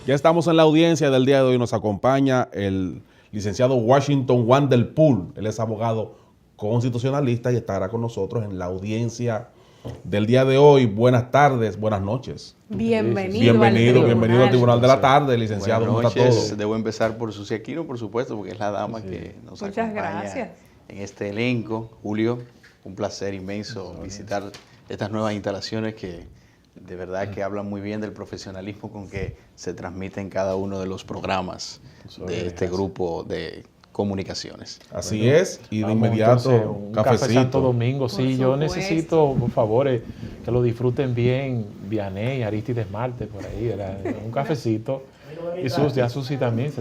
Ya estamos en la audiencia del día de hoy. Nos acompaña el licenciado Washington Wanderpool. Él es abogado constitucionalista y estará con nosotros en la audiencia del día de hoy. Buenas tardes, buenas noches. Bienvenido al tribunal. Bienvenido al Tribunal de la Tarde, licenciado. Buenas ¿Cómo está noches. todo? Debo empezar por Susi Aquino, por supuesto, porque es la dama que nos Muchas acompaña gracias. en este elenco. Julio, un placer inmenso visitar estas nuevas instalaciones que de verdad que hablan muy bien del profesionalismo con que se transmite en cada uno de los programas de este grupo de comunicaciones. Así es, y de inmediato un café Santo Domingo. Sí, yo supuesto. necesito, por favor, que lo disfruten bien Vianey, Aristides Marte, por ahí, ¿verdad? Un cafecito. Y Susi también.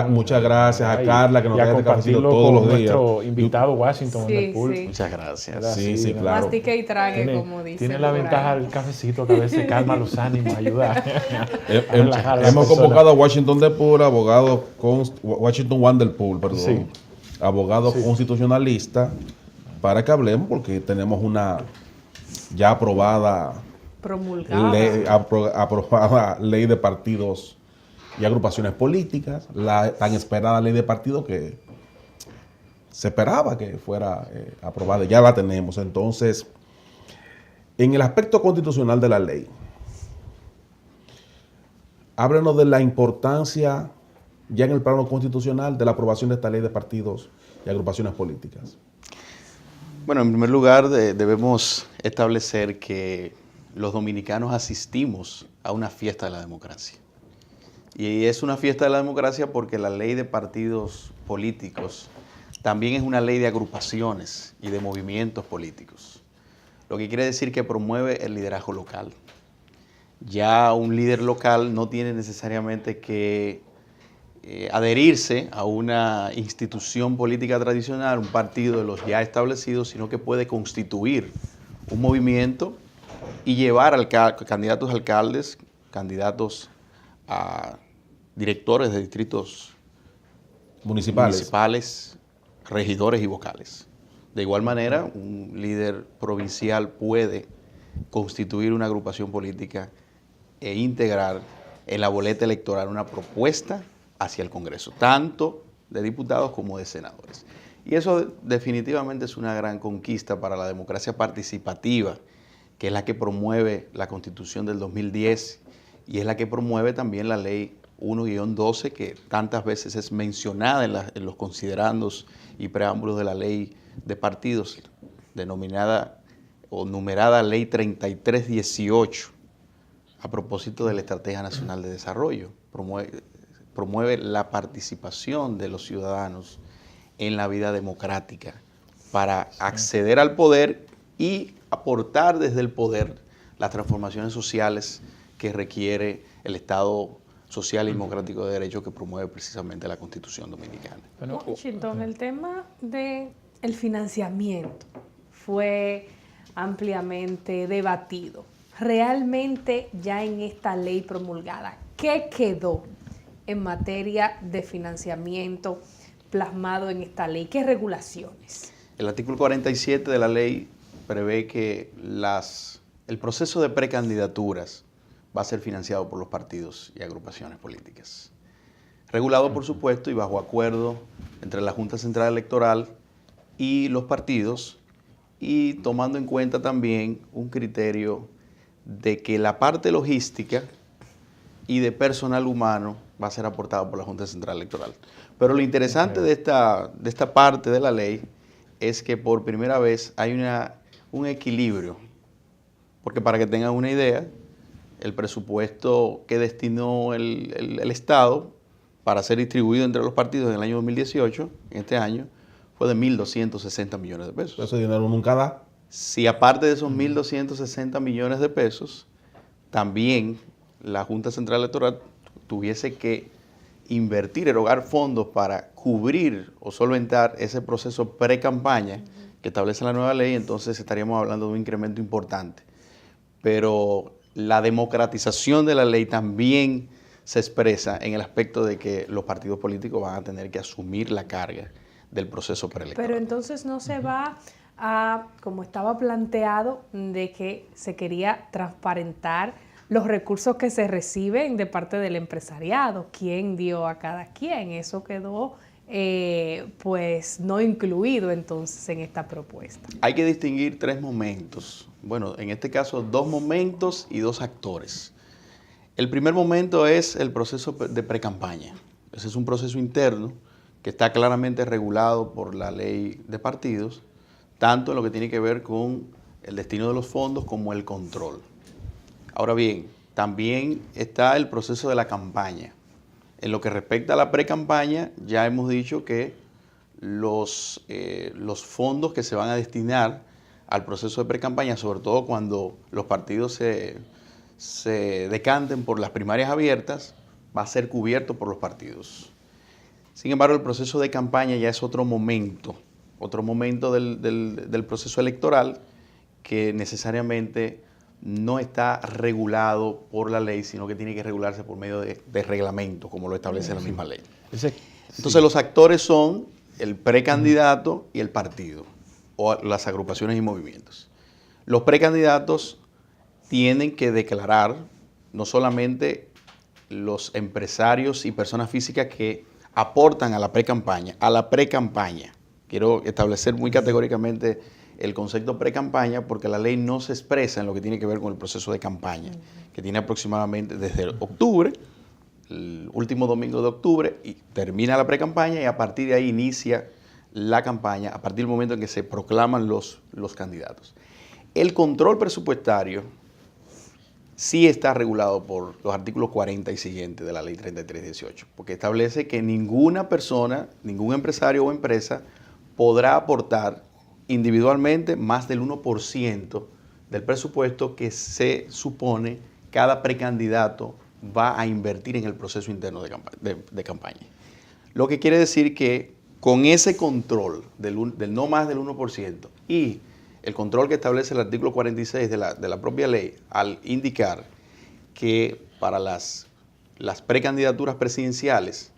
Muchas gracias a Carla que nos y a trae este cafecito compartirlo todos con los días. nuestro invitado Washington Sí, Wanderpool. sí. Muchas gracias. ¿Verdad? Sí, claro. Mastique y trague, como dice. Tiene la por ventaja ahí. del cafecito que a veces calma los ánimos, ayuda a relajar a la Hemos persona. convocado a Washington Depur, Washington Wanderpool, perdón, Sí. abogado Sí. constitucionalista, para que hablemos, porque tenemos una ya aprobada Promulgada. aprobada ley de partidos y agrupaciones políticas, la tan esperada ley de partidos que se esperaba que fuera aprobada, ya la tenemos. Entonces, en el aspecto constitucional de la ley, háblenos de la importancia ya en el plano constitucional de la aprobación de esta ley de partidos y agrupaciones políticas. Bueno, en primer lugar debemos establecer que los dominicanos asistimos a una fiesta de la democracia. Y es una fiesta de la democracia porque la ley de partidos políticos también es una ley de agrupaciones y de movimientos políticos. Lo que quiere decir que promueve el liderazgo local. Ya un líder local no tiene necesariamente que adherirse a una institución política tradicional, un partido de los ya establecidos, sino que puede constituir un movimiento y llevar candidatos a alcaldes, candidatos a directores de distritos municipales, regidores y vocales. De igual manera, un líder provincial puede constituir una agrupación política e integrar en la boleta electoral una propuesta hacia el Congreso, tanto de diputados como de senadores. Y eso definitivamente es una gran conquista para la democracia participativa, que es la que promueve la Constitución del 2010 y es la que promueve también la Ley 1-12, que tantas veces es mencionada en los considerandos y preámbulos de la Ley de Partidos, denominada o numerada Ley 3318, a propósito de la Estrategia Nacional de Desarrollo. Promueve la participación de los ciudadanos en la vida democrática para acceder al poder y aportar desde el poder las transformaciones sociales que requiere el Estado social y democrático de derecho que promueve precisamente la Constitución Dominicana. Washington, el tema del financiamiento fue ampliamente debatido. Realmente ya en esta ley promulgada, ¿qué quedó en materia de financiamiento plasmado en esta ley? ¿Qué regulaciones? El artículo 47 de la ley prevé que el proceso de precandidaturas va a ser financiado por los partidos y agrupaciones políticas. Regulado, por supuesto, y bajo acuerdo entre la Junta Central Electoral y los partidos, y tomando en cuenta también un criterio de que la parte logística y de personal humano va a ser aportado por la Junta Central Electoral. Pero lo interesante de esta parte de la ley es que por primera vez hay un equilibrio, porque para que tengan una idea, el presupuesto que destinó el Estado para ser distribuido entre los partidos en el año 2018, en este año, fue de 1.260 millones de pesos. Ese dinero nunca da. Si aparte de esos 1.260 millones de pesos, también la Junta Central Electoral tuviese que invertir, erogar fondos para cubrir o solventar ese proceso pre-campaña que establece la nueva ley, entonces estaríamos hablando de un incremento importante. Pero la democratización de la ley también se expresa en el aspecto de que los partidos políticos van a tener que asumir la carga del proceso preelectoral. Pero entonces no se va a, como estaba planteado, de que se quería transparentar los recursos que se reciben de parte del empresariado, quién dio a cada quien, eso quedó pues no incluido entonces en esta propuesta. Hay que distinguir 3 momentos, bueno, en este caso 2 momentos y 2 actores. El primer momento es el proceso de precampaña. Ese es un proceso interno que está claramente regulado por la ley de partidos, tanto en lo que tiene que ver con el destino de los fondos como el control. Ahora bien, también está el proceso de la campaña. En lo que respecta a la pre-campaña, ya hemos dicho que los fondos que se van a destinar al proceso de pre-campaña, sobre todo cuando los partidos se decanten por las primarias abiertas, va a ser cubierto por los partidos. Sin embargo, el proceso de campaña ya es otro momento del proceso electoral que necesariamente no está regulado por la ley, sino que tiene que regularse por medio de reglamento, como lo establece la misma ley. Entonces, los actores son el precandidato y el partido, o las agrupaciones y movimientos. Los precandidatos tienen que declarar no solamente los empresarios y personas físicas que aportan a la pre-campaña. Quiero establecer muy categóricamente el concepto pre-campaña porque la ley no se expresa en lo que tiene que ver con el proceso de campaña, que tiene aproximadamente desde octubre, el último domingo de octubre, y termina la pre-campaña y a partir de ahí inicia la campaña, a partir del momento en que se proclaman los candidatos. El control presupuestario sí está regulado por los artículos 40 y siguientes de la ley 3318, porque establece que ninguna persona, ningún empresario o empresa podrá aportar individualmente más del 1% del presupuesto que se supone cada precandidato va a invertir en el proceso interno de campaña. Lo que quiere decir que con ese control del no más del 1% y el control que establece el artículo 46 de la propia ley, al indicar que para las precandidaturas presidenciales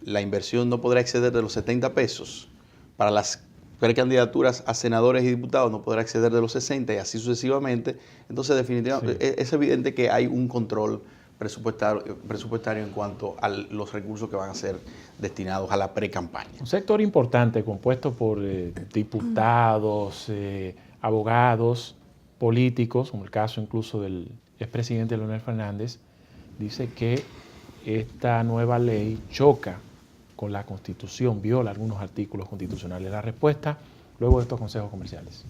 la inversión no podrá exceder de los 70 pesos, para las precandidaturas a senadores y diputados no podrá exceder de los 60 y así sucesivamente, entonces definitivamente es evidente que hay un control presupuestario en cuanto a los recursos que van a ser destinados a la pre-campaña. Un sector importante compuesto por diputados, abogados, políticos, como el caso incluso del expresidente Leonel Fernández, dice que esta nueva ley choca con la Constitución, viola algunos artículos constitucionales. La respuesta luego de estos consejos comerciales.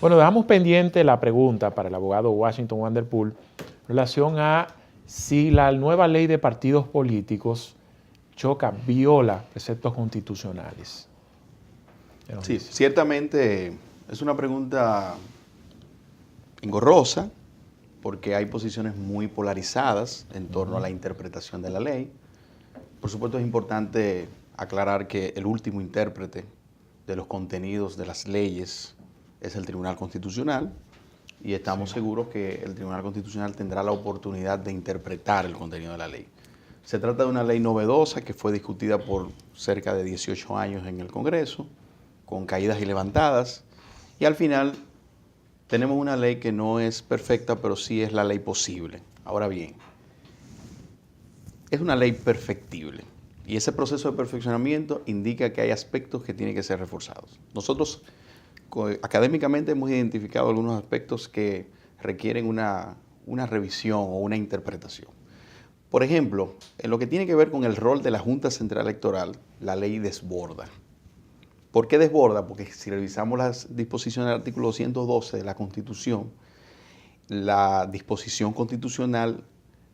Bueno, dejamos pendiente la pregunta para el abogado Washington Wanderpool en relación a si la nueva ley de partidos políticos viola preceptos constitucionales. Sí, ciertamente es una pregunta engorrosa porque hay posiciones muy polarizadas en torno a la interpretación de la ley. Por supuesto es importante aclarar que el último intérprete de los contenidos de las leyes es el Tribunal Constitucional y estamos seguros que el Tribunal Constitucional tendrá la oportunidad de interpretar el contenido de la ley. Se trata de una ley novedosa que fue discutida por cerca de 18 años en el Congreso, con caídas y levantadas, y al final tenemos una ley que no es perfecta, pero sí es la ley posible. Ahora bien, es una ley perfectible y ese proceso de perfeccionamiento indica que hay aspectos que tienen que ser reforzados. Nosotros académicamente hemos identificado algunos aspectos que requieren una revisión o una interpretación. Por ejemplo, en lo que tiene que ver con el rol de la Junta Central Electoral, la ley desborda. ¿Por qué desborda? Porque si revisamos las disposiciones del artículo 212 de la Constitución, la disposición constitucional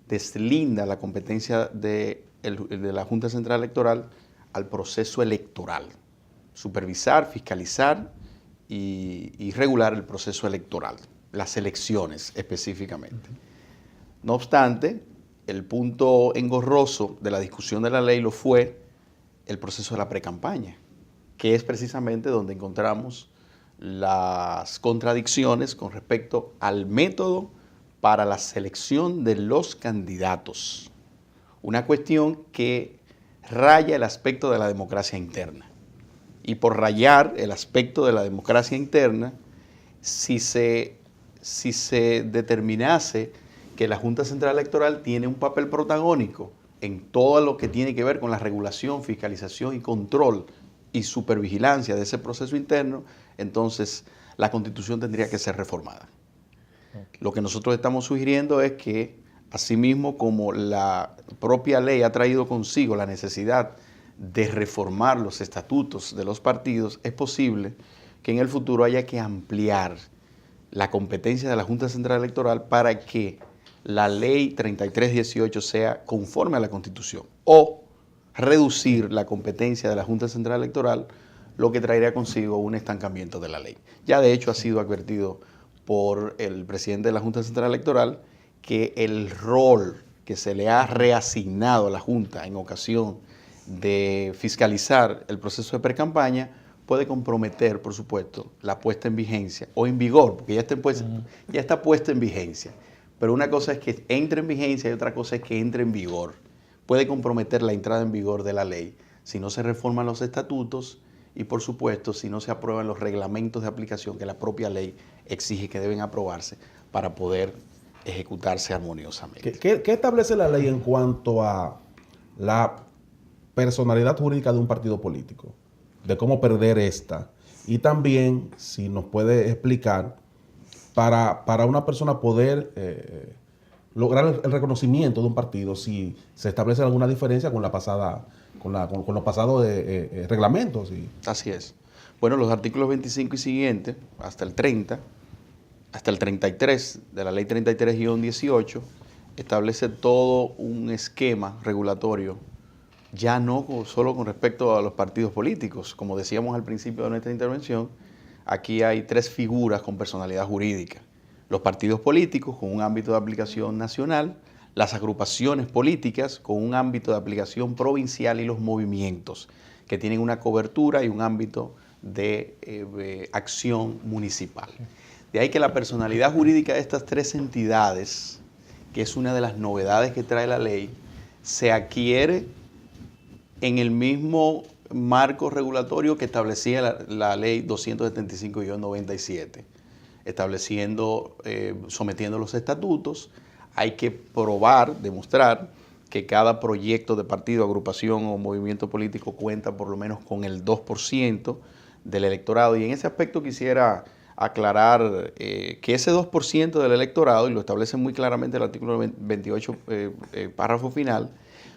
deslinda la competencia de la Junta Central Electoral al proceso electoral. Supervisar, fiscalizar y regular el proceso electoral, las elecciones específicamente. No obstante, el punto engorroso de la discusión de la ley lo fue el proceso de la precampaña, que es precisamente donde encontramos las contradicciones con respecto al método para la selección de los candidatos. Una cuestión que raya el aspecto de la democracia interna. Y por rayar el aspecto de la democracia interna, si se determinase que la Junta Central Electoral tiene un papel protagónico en todo lo que tiene que ver con la regulación, fiscalización y control y supervigilancia de ese proceso interno, entonces la Constitución tendría que ser reformada. Lo que nosotros estamos sugiriendo es que, asimismo como la propia ley ha traído consigo la necesidad de reformar los estatutos de los partidos, es posible que en el futuro haya que ampliar la competencia de la Junta Central Electoral para que la ley 3318 sea conforme a la Constitución, o reducir la competencia de la Junta Central Electoral, lo que traería consigo un estancamiento de la ley. Ya de hecho ha sido advertido por el presidente de la Junta Central Electoral que el rol que se le ha reasignado a la Junta en ocasión de fiscalizar el proceso de precampaña puede comprometer, por supuesto, la puesta en vigencia o en vigor, porque ya está puesta en vigencia. Pero una cosa es que entre en vigencia y otra cosa es que entre en vigor. Puede comprometer la entrada en vigor de la ley si no se reforman los estatutos y, por supuesto, si no se aprueban los reglamentos de aplicación que la propia ley exige que deben aprobarse para poder ejecutarse armoniosamente. ¿Qué establece la ley en cuanto a la personalidad jurídica de un partido político? De cómo perder esta. Y también, si nos puede explicar, para una persona poder lograr el reconocimiento de un partido, si se establece alguna diferencia con la pasada, con los pasados reglamentos. Así es. Bueno, los artículos 25 y siguientes, hasta el 30, hasta el 33 de la ley 33-18, establece todo un esquema regulatorio, ya no solo con respecto a los partidos políticos. Como decíamos al principio de nuestra intervención, aquí hay tres figuras con personalidad jurídica. Los partidos políticos con un ámbito de aplicación nacional, las agrupaciones políticas con un ámbito de aplicación provincial y los movimientos que tienen una cobertura y un ámbito de acción municipal. De ahí que la personalidad jurídica de estas tres entidades, que es una de las novedades que trae la ley, se adquiere en el mismo marco regulatorio que establecía la ley 275-97, estableciendo, sometiendo los estatutos. Hay que probar, demostrar que cada proyecto de partido, agrupación o movimiento político cuenta por lo menos con el 2% del electorado. Y en ese aspecto quisiera aclarar que ese 2% del electorado, y lo establece muy claramente el artículo 28, párrafo final,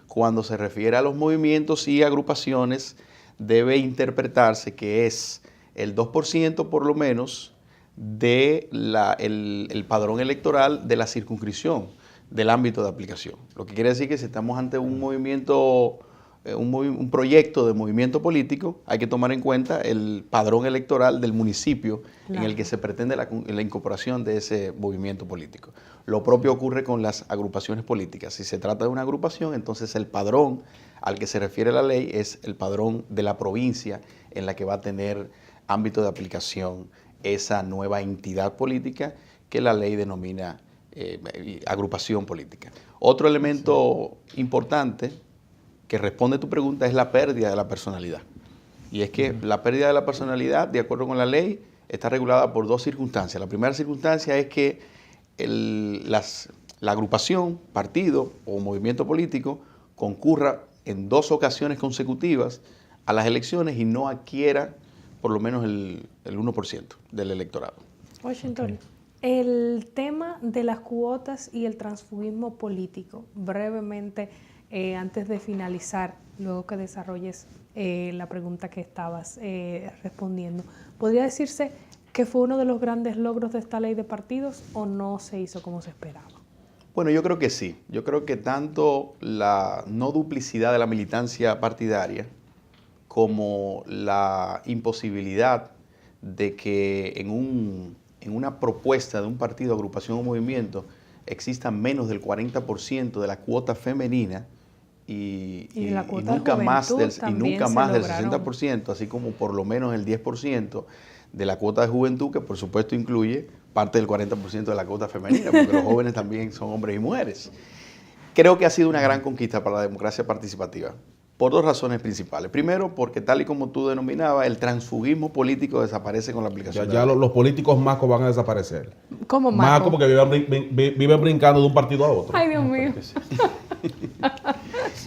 cuando se refiere a los movimientos y agrupaciones, debe interpretarse que es el 2% por lo menos del padrón electoral de la circunscripción, del ámbito de aplicación. Lo que quiere decir que si estamos ante un movimiento, un proyecto de movimiento político, hay que tomar en cuenta el padrón electoral del municipio en el que se pretende la incorporación de ese movimiento político. Lo propio ocurre con las agrupaciones políticas. Si se trata de una agrupación, entonces el padrón al que se refiere la ley es el padrón de la provincia en la que va a tener ámbito de aplicación esa nueva entidad política que la ley denomina agrupación política. Otro elemento importante que responde a tu pregunta es la pérdida de la personalidad. Y es que la pérdida de la personalidad, de acuerdo con la ley, está regulada por dos circunstancias. La primera circunstancia es que la agrupación, partido o movimiento político concurra en 2 ocasiones consecutivas a las elecciones y no adquiera por lo menos el 1% del electorado. Washington, el tema de las cuotas y el transfugismo político, brevemente, antes de finalizar, luego que desarrolles la pregunta que estabas respondiendo, ¿podría decirse que fue uno de los grandes logros de esta ley de partidos o no se hizo como se esperaba? Bueno, yo creo que sí. Yo creo que tanto la no duplicidad de la militancia partidaria como la imposibilidad de que en una propuesta de un partido, agrupación o movimiento exista menos del 40% de la cuota femenina y la cuota nunca de más del, juventud y nunca también más se del lograron. 60%, así como por lo menos el 10% de la cuota de juventud, que por supuesto incluye parte del 40% de la cuota femenina, porque los jóvenes también son hombres y mujeres. Creo que ha sido una gran conquista para la democracia participativa, por dos razones principales. Primero, porque tal y como tú denominabas, el transfugismo político desaparece con la aplicación de Ya la ley. los políticos macos van a desaparecer. ¿Cómo Macos Marco? porque viven brincando de un partido a otro. Ay, Dios mío. Que sí. El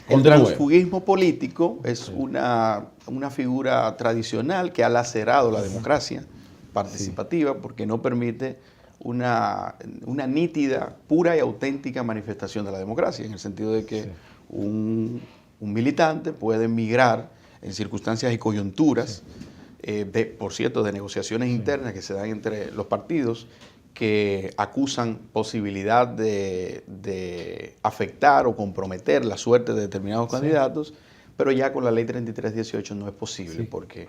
Continúe. transfugismo político es una figura tradicional que ha lacerado la democracia participativa porque no permite una nítida, pura y auténtica manifestación de la democracia, en el sentido de que un militante puede migrar en circunstancias y coyunturas, por cierto, de negociaciones internas que se dan entre los partidos, que acusan posibilidad de afectar o comprometer la suerte de determinados candidatos, pero ya con la ley 3318 no es posible, porque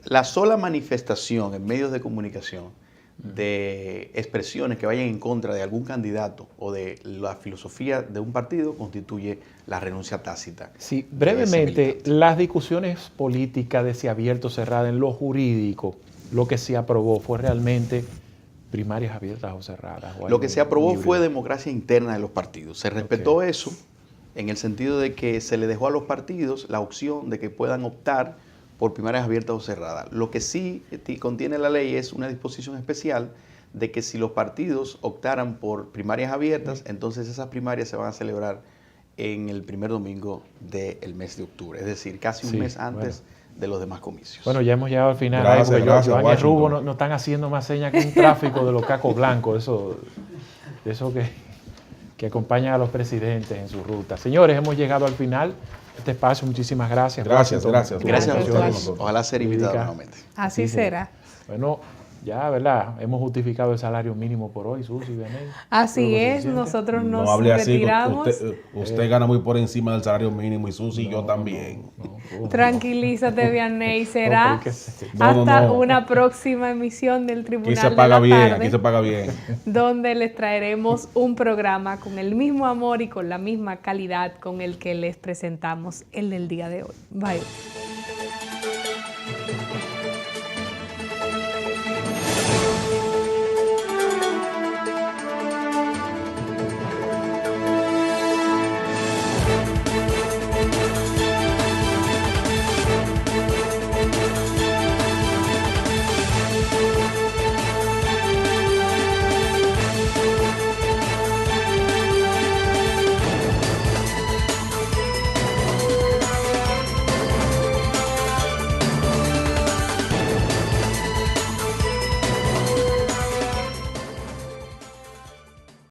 la sola manifestación en medios de comunicación de expresiones que vayan en contra de algún candidato o de la filosofía de un partido constituye la renuncia tácita. Sí, de ese brevemente, militante. las discusiones políticas de si abierto o cerrada en lo jurídico, lo que se aprobó fue realmente primarias abiertas o cerradas. O Lo que se aprobó híbrido. fue democracia interna de los partidos. Se respetó eso en el sentido de que se le dejó a los partidos la opción de que puedan optar por primarias abiertas o cerradas. Lo que sí contiene la ley es una disposición especial de que si los partidos optaran por primarias abiertas, entonces esas primarias se van a celebrar en el primer domingo del mes de octubre, es decir, casi un Sí, mes antes de los demás comicios. Bueno, ya hemos llegado al final. Gracias, porque gracias, Joan y Washington. Rubo no están haciendo más señas que un tráfico de los cacos blancos, de eso que acompañan a los presidentes en su ruta. Señores, hemos llegado al final de este espacio. Muchísimas gracias. Gracias, Washington. gracias. Gracias a Gracias, ustedes. Washington. Ojalá ser invitado Lírica. nuevamente. Así Sí, será. Bueno, ya, ¿verdad? Hemos justificado el salario mínimo por hoy, Susi, Vianey. Así Todo lo es, suficiente. nosotros nos No hable así, retiramos. usted gana muy por encima del salario mínimo y Susi y yo también. Tranquilízate, Vianney, será No, pero es que- hasta No. una próxima emisión del Tribunal Aquí se de paga la bien, Tarde, aquí se paga bien. donde les traeremos un programa con el mismo amor y con la misma calidad con el que les presentamos el del día de hoy. Bye.